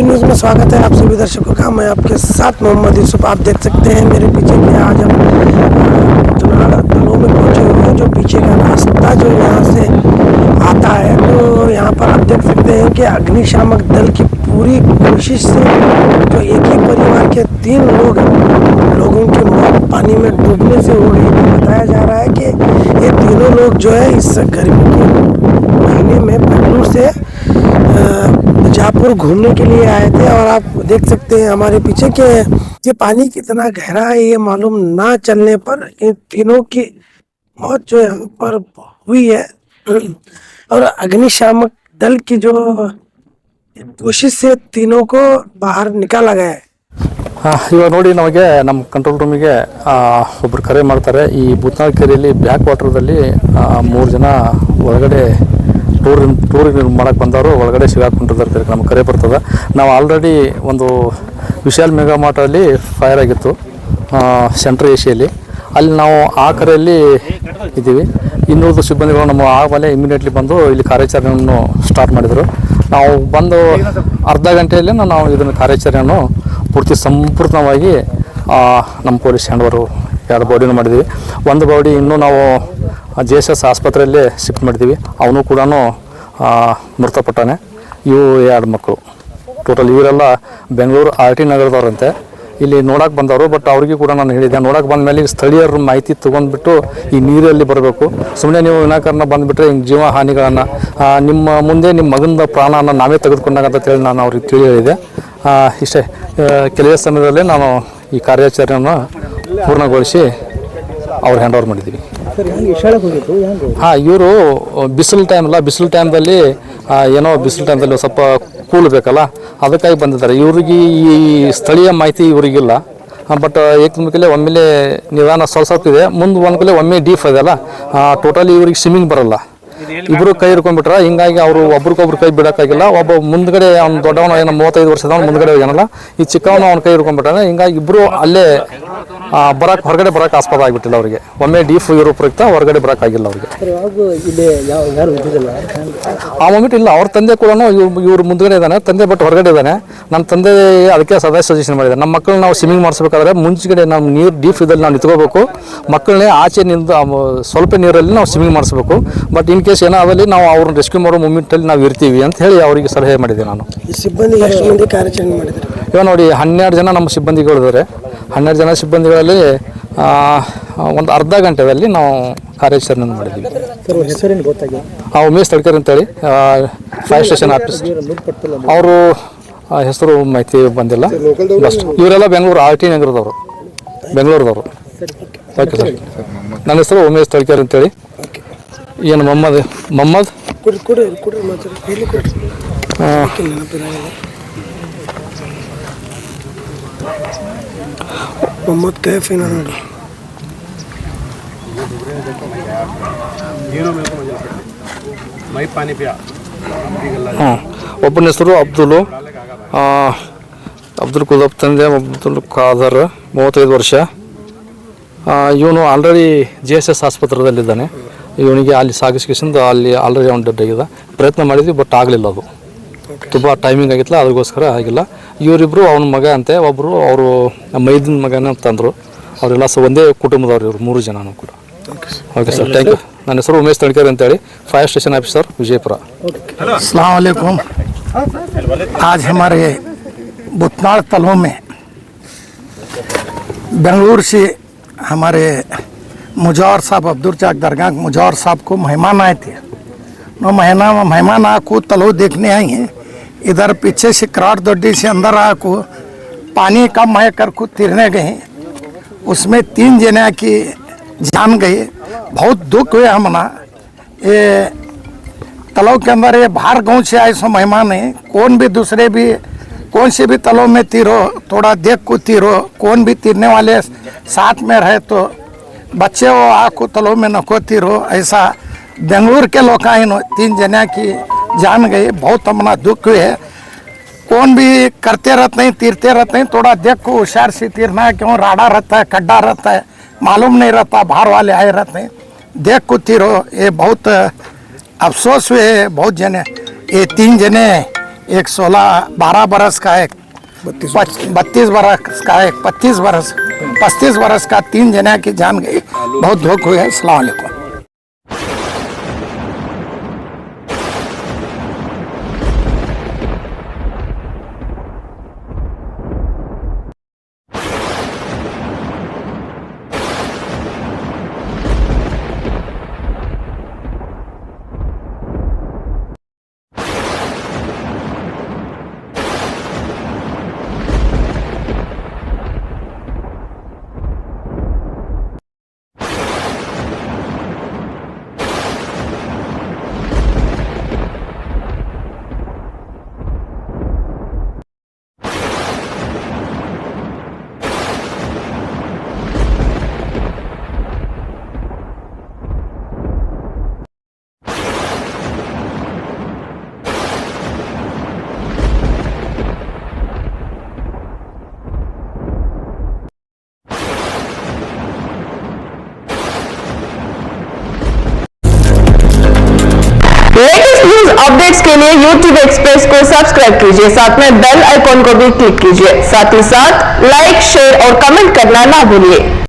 News में स्वागत है आप सभी दर्शकों का। मैं आपके साथ मोहम्मद यूसुफ। आप देख सकते हैं मेरे पीछे कि आज हम धुनाड़ तलों में पहुंचे हुए हैं। जो पीछे का रास्ता जो यहाँ से आता है, तो यहाँ पर आप देख सकते हैं कि अग्निशामक दल की पूरी कोशिश से जो एक ही परिवार के 3 लोगों की मौत पानी में डूबने से हो गई। बताया जा रहा है कि ये तीनों लोग जो है इस गर्मी के महीने में बेंगलुरु से जयपुर घूमने के लिए आए थे। और आप देख सकते हैं हमारे पीछे कि ये पानी कितना गहरा है, ये मालूम ना चलने पर इन तीनों की मौत जो यहाँ पर हुई है। और अग्निशामक दल की जो कोशिश से तीनों को बाहर निकाला गया है। ಇವಾಗ ನೋಡಿ, ನಮಗೆ ನಮ್ಮ ಕಂಟ್ರೋಲ್ ರೂಮಿಗೆ ಒಬ್ಬರು ಕರೆ ಮಾಡ್ತಾರೆ. ಈ ಬೂತ್ನಾಳ್ ಕೆರೆಯಲ್ಲಿ ಬ್ಯಾಕ್ ವಾಟರ್ದಲ್ಲಿ 3 ಜನ ಒಳಗಡೆ ಟೂರಿಗೆ ಮಾಡಕ್ಕೆ ಬಂದವರು ಒಳಗಡೆ ಸಿಗಾಕೊಂಡಿರ್ತಾರೆ. ನಮ್ಗೆ ಕರೆ ಬರ್ತದೆ. ನಾವು ಆಲ್ರೆಡಿ ಒಂದು ವಿಶಾಲ್ ಮೆಗಾ ಮಾರ್ಟಲ್ಲಿ ಫೈರ್ ಆಗಿತ್ತು ಸೆಂಟ್ರಲ್ ಏಷ್ಯಲ್ಲಿ. ಅಲ್ಲಿ ನಾವು ಆ ಕರೆಯಲ್ಲಿ ಇದ್ದೀವಿ. ಇನ್ನೂರು ಸಿಬ್ಬಂದಿಗಳು ನಮ್ಮ ಆಮೇಲೆ ಇಮಿಡಿಯೇಟ್ಲಿ ಬಂದು ಇಲ್ಲಿ ಕಾರ್ಯಾಚರಣೆಯನ್ನು ಸ್ಟಾರ್ಟ್ ಮಾಡಿದರು. ನಾವು ಬಂದು ಅರ್ಧ ಗಂಟೆಯಲ್ಲಿ ನಾವು ಇದನ್ನು ಕಾರ್ಯಾಚರಣೆಯನ್ನು ಪೂರ್ತಿ ಸಂಪೂರ್ಣವಾಗಿ ನಮ್ಮ ಪೊಲೀಸ್ ಹ್ಯಾಂಡ್ಓವರು 2 ಬಾಡಿನೂ ಮಾಡಿದ್ದೀವಿ. ಒಂದು ಬಾಡಿ ಇನ್ನೂ ನಾವು JSS ಆಸ್ಪತ್ರೆಯಲ್ಲೇ ಶಿಫ್ಟ್ ಮಾಡಿದ್ದೀವಿ. ಅವನು ಕೂಡ ಮೃತಪಟ್ಟಾನೆ. ಇವು 2 ಮಕ್ಕಳು ಟೋಟಲ್. ಇವರೆಲ್ಲ ಬೆಂಗಳೂರು RT ನಗರದವ್ರಂತೆ. ಇಲ್ಲಿ ನೋಡಕ್ಕೆ ಬಂದವರು. ಬಟ್ ಅವ್ರಿಗೆ ಕೂಡ ನಾನು ಹೇಳಿದ್ದೆ, ನೋಡಕ್ಕೆ ಬಂದಮೇಲೆ ಸ್ಥಳೀಯರ ಮಾಹಿತಿ ತೊಗೊಂಡ್ಬಿಟ್ಟು ಈ ನೀರಲ್ಲಿ ಬರಬೇಕು. ಸುಮ್ಮನೆ ನೀವು ವಿನಾಕಾರಣ ಬಂದುಬಿಟ್ರೆ ಹಿಂಗೆ ಜೀವ ಹಾನಿಗಳನ್ನು ನಿಮ್ಮ ಮುಂದೆ ನಿಮ್ಮ ಮಗನ ಪ್ರಾಣನ ನಾವೇ ತೆಗೆದುಕೊಂಡಾಗ ಅಂತ ಹೇಳಿ ನಾನು ಅವ್ರಿಗೆ ತಿಳಿ ಹೇಳಿದೆ. ಇಷ್ಟೇ, ಕೆಲವೇ ಸಮಯದಲ್ಲೇ ನಾನು ಈ ಕಾರ್ಯಾಚರಣೆಯನ್ನು ಪೂರ್ಣಗೊಳಿಸಿ ಅವ್ರು ಹ್ಯಾಂಡ್ ಓವರ್ ಮಾಡಿದ್ದೀವಿ. ಇವರು ಬಿಸಿಲು ಟೈಮ್ ಅಲ್ಲ, ಬಿಸಿಲು ಟೈಮ್ದಲ್ಲಿ ಬಿಸಿಲು ಟೈಮ್ದಲ್ಲಿ ಸ್ವಲ್ಪ ಕೂಲ್ ಬೇಕಲ್ಲ, ಅದಕ್ಕಾಗಿ ಬಂದಿದ್ದಾರೆ. ಇವ್ರಿಗೆ ಈ ಸ್ಥಳೀಯ ಮಾಹಿತಿ ಇವರಿಗಿಲ್ಲ. ಬಟ್ ಏಕಮುಖಲೆ ಒಮ್ಮೆಲೆ ನಿಧಾನ ಸ್ವಲ್ಪ ಇದೆ, ಮುಂದೆ ಒಂದ್ಕಲೆ ಒಮ್ಮೆ ಡೀಪ್ ಇದೆಯಲ್ಲ, ಟೋಟಲಿ ಇವ್ರಿಗೆ ಸ್ವಿಮ್ಮಿಂಗ್ ಬರಲ್ಲ. ಇಬ್ಬರು ಕೈ ಹಿಡ್ಕೊಂಡ್ಬಿಟ್ರೆ, ಹಿಂಗಾಗಿ ಅವರು ಒಬ್ರಿಗೊಬ್ರು ಕೈ ಬಿಡೋಕ್ಕಾಗಿಲ್ಲ. ಒಬ್ಬ ಮುಂದ್ಗಡೆ ಅವ್ನು ದೊಡ್ಡವನು, ಏನೋ 35 ವರ್ಷದವನು ಮುಂದ್ಗಡೆ ಹೋಗ್ಯಾನಲ್ಲ, ಈ ಚಿಕ್ಕವನು ಅವ್ನ ಕೈ ಹಿಡ್ಕೊಂಡ್ಬಿಟ್ಟಾನೆ. ಹಿಂಗಾಗಿ ಇಬ್ಬರು ಅಲ್ಲೇ ಹೊರಗಡೆ ಬರೋಕೆ ಆಸ್ಪದ ಆಗಿಬಿಟ್ಟಿಲ್ಲ ಅವರಿಗೆ. ಒಮ್ಮೆ ಡೀಪ್ ಇರೋ ಪ್ರಯುಕ್ತ ಹೊರಗಡೆ ಬರೋಕ್ಕಾಗಿಲ್ಲ ಅವರಿಗೆ. ಆ ಮೊಮೆಂಟ್ ಇಲ್ಲ. ಅವ್ರ ತಂದೆ ಕೂಡ ಇವ್ರು ಮುಂದ್ಗಡೆ ಇದ್ದಾನೆ, ತಂದೆ ಬಟ್ ಹೊರಗಡೆ ಇದ್ದಾನೆ. ನನ್ನ ತಂದೆ ಅದಕ್ಕೆ ಸದಾ ಸಜೆಷನ್ ಮಾಡಿದೆ, ನಮ್ಮ ಮಕ್ಕಳನ್ನ ನಾವು ಸ್ವಿಮ್ಮಿಂಗ್ ಮಾಡಿಸ್ಬೇಕಾದ್ರೆ ಮುಂಚೆಗಡೆ ನಾವು ನೀರು ಡೀಪ್ ಇದ್ದಲ್ಲಿ ನಾವು ನಿಂತ್ಕೋಬೇಕು, ಮಕ್ಕಳನ್ನೇ ಆಚೆ ನಿಂತು ಸ್ವಲ್ಪ ನೀರಲ್ಲಿ ನಾವು ಸ್ವಿಮ್ಮಿಂಗ್ ಮಾಡಿಸ್ಬೇಕು. ಬಟ್ ಇನ್ ಕೇಸ್ ಏನಾದಲ್ಲಿ ನಾವು ಅವ್ರನ್ನ ರೆಸ್ಕ್ಯೂ ಮಾಡೋ ಮೂಮೆಂಟಲ್ಲಿ ನಾವು ಇರ್ತೀವಿ ಅಂತ ಹೇಳಿ ಅವರಿಗೆ ಸಲಹೆ ಮಾಡಿದೆ ನಾನು. ಸಿಬ್ಬಂದಿ ಕಾರ್ಯಾಚರಣೆ ಮಾಡಿದ್ದಾರೆ. ಇವಾಗ ನೋಡಿ, 12 ಜನ ನಮ್ಮ ಸಿಬ್ಬಂದಿಗಳಿದ್ದಾರೆ. 12 ಜನ ಸಿಬ್ಬಂದಿಗಳಲ್ಲಿ ಒಂದು ಅರ್ಧ ಗಂಟೆಯಲ್ಲಿ ನಾವು ಕಾರ್ಯಾಚರಣೆ ಮಾಡಿದ್ದೀವಿ. ಉಮೇಶ್ ತಡ್ಕರ್ ಅಂತೇಳಿ ಫೈರ್ ಸ್ಟೇಷನ್ ಆಫೀಸ್. ಅವರು ಹೆಸರು ಮಾಹಿತಿ ಬಂದಿಲ್ಲ. ಬಸ್ಟ್ ಇವರೆಲ್ಲ ಬೆಂಗಳೂರು RT ನಗರದವರು, ಬೆಂಗಳೂರದವರು. ಓಕೆ ಸರ್, ನನ್ನ ಹೆಸರು ಉಮೇಶ್ ತಡ್ಕರ್ ಅಂತೇಳಿ. ಏನು ಮೊಹಮ್ಮದ್ ಮೊಹಮ್ಮದ್ कैफ ನೋಡಿ. ಒಬ್ಬನ ಹೆಸರು ಅಬ್ದುಲ್ ಕುದಬ್, ತಂದೆ ಅಬ್ದುಲ್ ಖಾದರ್, 35 ವರ್ಷ. ಇವನು ಆಲ್ರೆಡಿ JSS ಆಸ್ಪತ್ರೆಯಲ್ಲಿದ್ದಾನೆ. ಇವನಿಗೆ ಅಲ್ಲಿ ಸಾಗಿಸ್ಕೊಂಡು ಅಲ್ಲಿ ಆಲ್ರೆಡಿ ಅವ್ನು ಡೆಡ್ ಆಗಿದೆ. ಪ್ರಯತ್ನ ಮಾಡಿದ್ವಿ, ಬಟ್ ಆಗಲಿಲ್ಲ. ಅದು ತುಂಬ ಟೈಮಿಂಗ್ ಆಗಿತ್ತಲ್ಲ, ಅದಕ್ಕೋಸ್ಕರ ಆಗಿಲ್ಲ. ಇವರಿಬ್ಬರು ಅವನ ಮಗ ಅಂತೆ, ಒಬ್ಬರು ಅವರು ಮೈದಿನ ಮಗನ ತಂದರು. ಅವರೆಲ್ಲ ಒಂದೇ ಕುಟುಂಬದವ್ರು ಇವರು 3 ಜನನೂ ಕೂಡ. Okay sir, thank you. ನನ್ನ ಹೆಸರು ಉಮೇಶ್ ತಡ್ಕರ್ ಅಂತೇಳಿ, ಫೈರ್ स्टेशन ऑफिसर विजयपुरा। अस्सलाम वालेकुम। आज हमारे बुतनाड़ तलों में बेंगलुरु से हमारे मुजौर साहब, अब्दुल चाक दरगाह मुजौर साहब को मेहमान आए थे। मेहमान को तलो देखने आई हैं। इधर पीछे से कराट दड्डी से अंदर को पानी कम है कर खुद तिरने गए, उसमें 3 जना की जान गए। बहुत दुख हुए हमना। ये तालाब के अंदर ये बाहर गांव से आए सो मेहमान है, कौन भी दूसरे भी कौन से भी तालाब में तीरो, थोड़ा देख को तीरो, कौन भी तीरने वाले साथ में रहे तो बच्चे वो आको तालाब में नको तीरो। ऐसा बेंगलुरु के लोग आए 3 जना की जान गई, बहुत हमना दुख हुए है। कौन भी करते रहते हैं, तीरते रहते हैं, थोड़ा देख को होशियार से तीरना है, क्यों राड़ा रहता है, खड्डा रहता है, मालूम नहीं रहता, बाहर वाले आए रहते हैं, देख को तीरो। ये बहुत अफसोस हुए बहुत जने, ये 3 जने, एक 12 बरस का, एक 32 बरस का, एक 35 बरस का, 3 जना की जान गई, बहुत दुख हुए। अस्सलाम वालेकुम। लेटेस्ट न्यूज अपडेट्स के लिए YouTube एक्सप्रेस को सब्सक्राइब कीजिए, साथ में बेल आइकॉन को भी क्लिक कीजिए। साथ ही साथ लाइक, शेयर और कमेंट करना ना भूलिए।